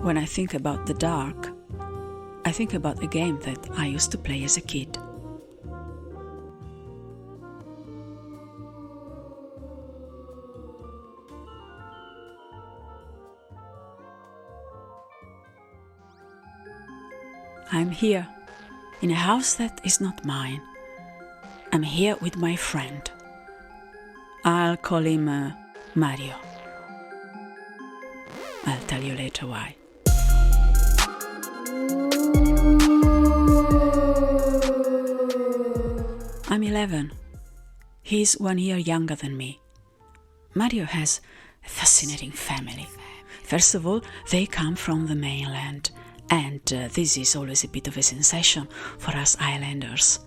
When I think about the dark, I think about a game that I used to play as a kid. I'm here, in a house that is not mine. I'm here with my friend. I'll call him Mario. I'll tell you later why. I'm 11. He's 1 year younger than me. Mario has a fascinating family. First of all, they come from the mainland, and this is always a bit of a sensation for us islanders.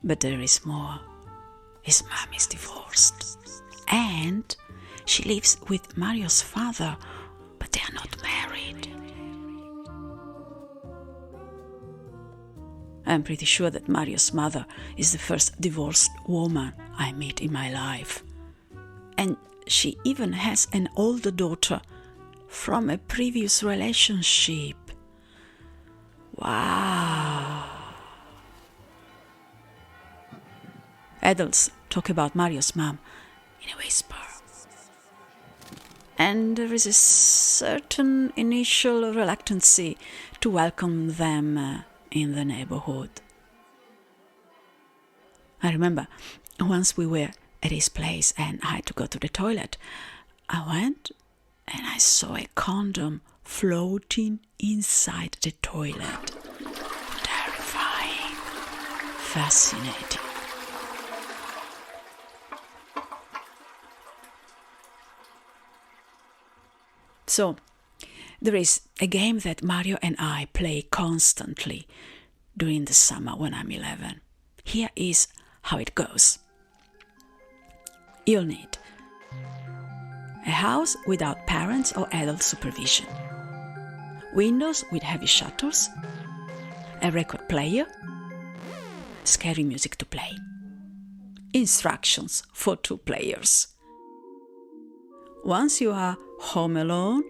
But there is more. His mom is divorced, and she lives with Mario's father, but they are not married. I'm pretty sure that Mario's mother is the first divorced woman I meet in my life. And she even has an older daughter from a previous relationship. Wow! Adults talk about Mario's mom in a whisper. And there is a certain initial reluctancy to welcome them in the neighborhood. I remember once we were at his place and I had to go to the toilet. I went and I saw a condom floating inside the toilet. Terrifying, fascinating. So, there is a game that Mario and I play constantly during the summer when I'm 11. Here is how it goes. You'll need a house without parents or adult supervision, windows with heavy shutters, a record player, scary music to play, instructions for 2 players. Once you are home alone,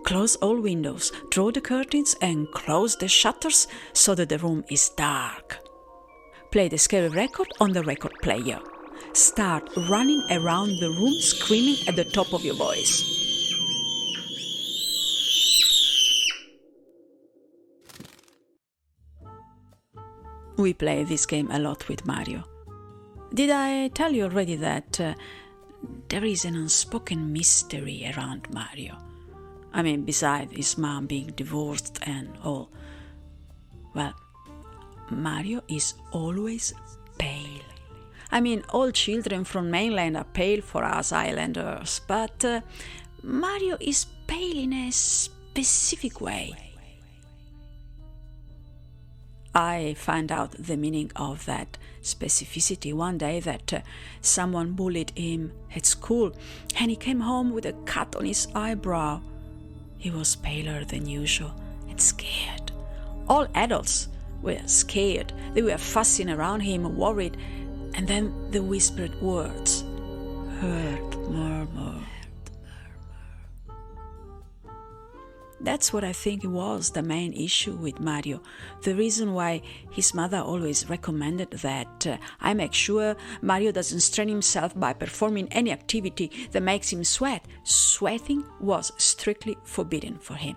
close all windows, draw the curtains and close the shutters so that the room is dark. Play the scary record on the record player. Start running around the room screaming at the top of your voice. We play this game a lot with Mario. Did I tell you already that there is an unspoken mystery around Mario? I mean, besides his mom being divorced and all. Well, Mario is always pale. I mean, all children from mainland are pale for us islanders, but Mario is pale in a specific way. I found out the meaning of that specificity one day that someone bullied him at school and he came home with a cut on his eyebrow. He was paler than usual and scared. All adults were scared. They were fussing around him, worried, and then the whispered words, hurt, murmur. That's what I think was the main issue with Mario. The reason why his mother always recommended that I make sure Mario doesn't strain himself by performing any activity that makes him sweat. Sweating was strictly forbidden for him.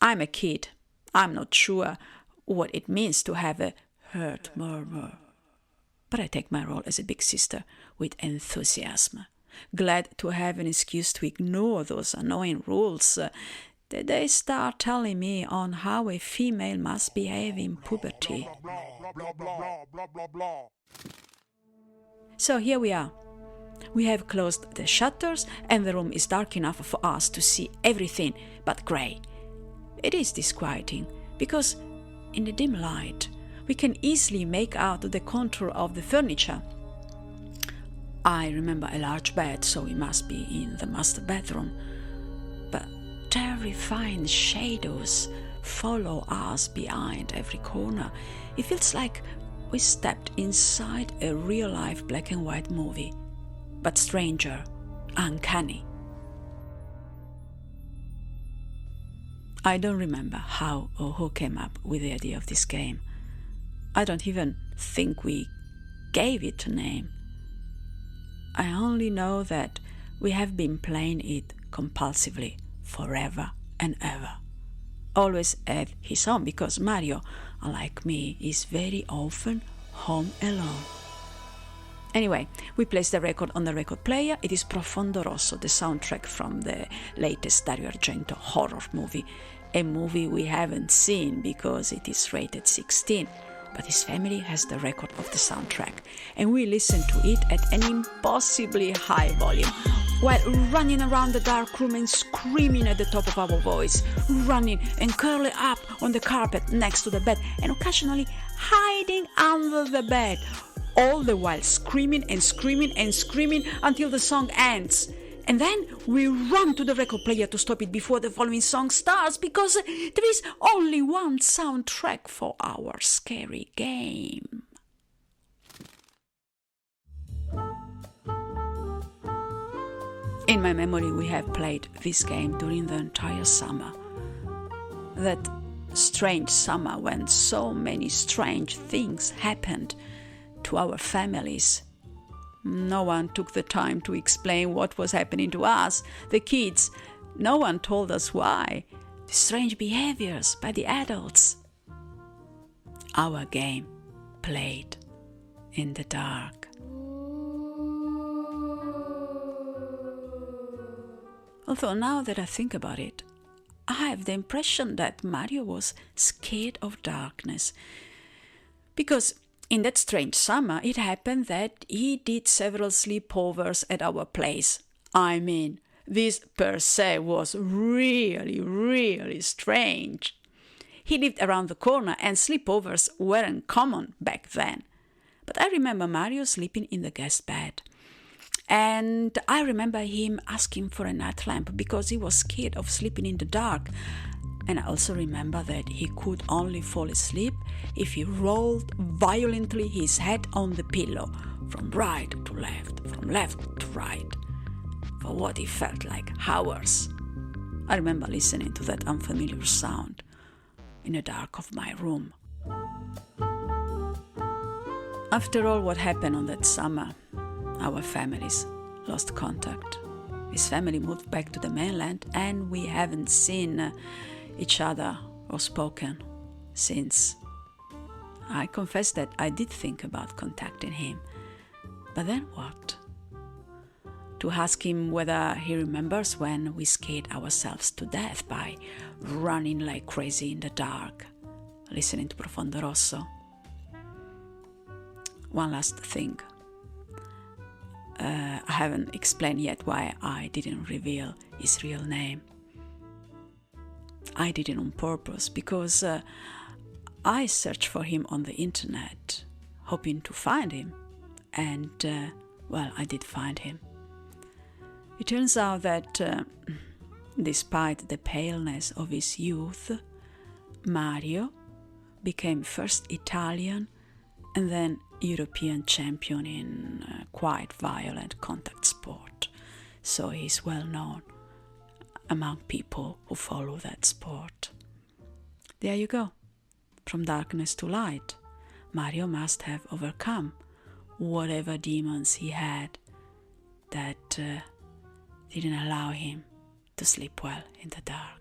I'm a kid. I'm not sure what it means to have a hurt murmur. But I take my role as a big sister with enthusiasm. Glad to have an excuse to ignore those annoying rules that they start telling me on how a female must behave in puberty. So here we are. We have closed the shutters and the room is dark enough for us to see everything but grey. It is disquieting because in the dim light we can easily make out the contour of the furniture. I remember a large bed, so it must be in the master bedroom. But terrifying shadows follow us behind every corner. It feels like we stepped inside a real-life black and white movie, but stranger, uncanny. I don't remember how or who came up with the idea of this game. I don't even think we gave it a name. I only know that we have been playing it compulsively forever and ever. Always at his home, because Mario, unlike me, is very often home alone. Anyway, we placed the record on the record player. It is Profondo Rosso, the soundtrack from the latest Dario Argento horror movie, a movie we haven't seen because it is rated 16, but his family has the record of the soundtrack, and we listen to it at an impossibly high volume, while running around the dark room and screaming at the top of our voice, running and curling up on the carpet next to the bed, and occasionally hiding under the bed, all the while screaming and screaming and screaming until the song ends. And then we run to the record player to stop it before the following song starts, because there is only one soundtrack for our scary game. In my memory, we have played this game during the entire summer. That strange summer when so many strange things happened to our families. No one took the time to explain what was happening to us, the kids. No one told us why. The strange behaviors by the adults. Our game played in the dark. Although now that I think about it, I have the impression that Mario was scared of darkness. Because in that strange summer, it happened that he did several sleepovers at our place. I mean, this per se was really, really strange. He lived around the corner and sleepovers weren't common back then. But I remember Mario sleeping in the guest bed. And I remember him asking for a night lamp because he was scared of sleeping in the dark. And I also remember that he could only fall asleep if he rolled violently his head on the pillow, from right to left, from left to right, for what he felt like hours. I remember listening to that unfamiliar sound in the dark of my room. After all what happened on that summer, our families lost contact. His family moved back to the mainland, and we haven't seen each other or spoken since. I confess that I did think about contacting him. But then what? To ask him whether he remembers when we scared ourselves to death by running like crazy in the dark, listening to Profondo Rosso. One last thing. I haven't explained yet why I didn't reveal his real name. I did it on purpose because I searched for him on the internet, hoping to find him, and well, I did find him. It turns out that despite the paleness of his youth, Mario became first Italian and then European champion in quite violent contact sport, so he's well known among people who follow that sport. There you go. From darkness to light, Mario must have overcome whatever demons he had that didn't allow him to sleep well in the dark.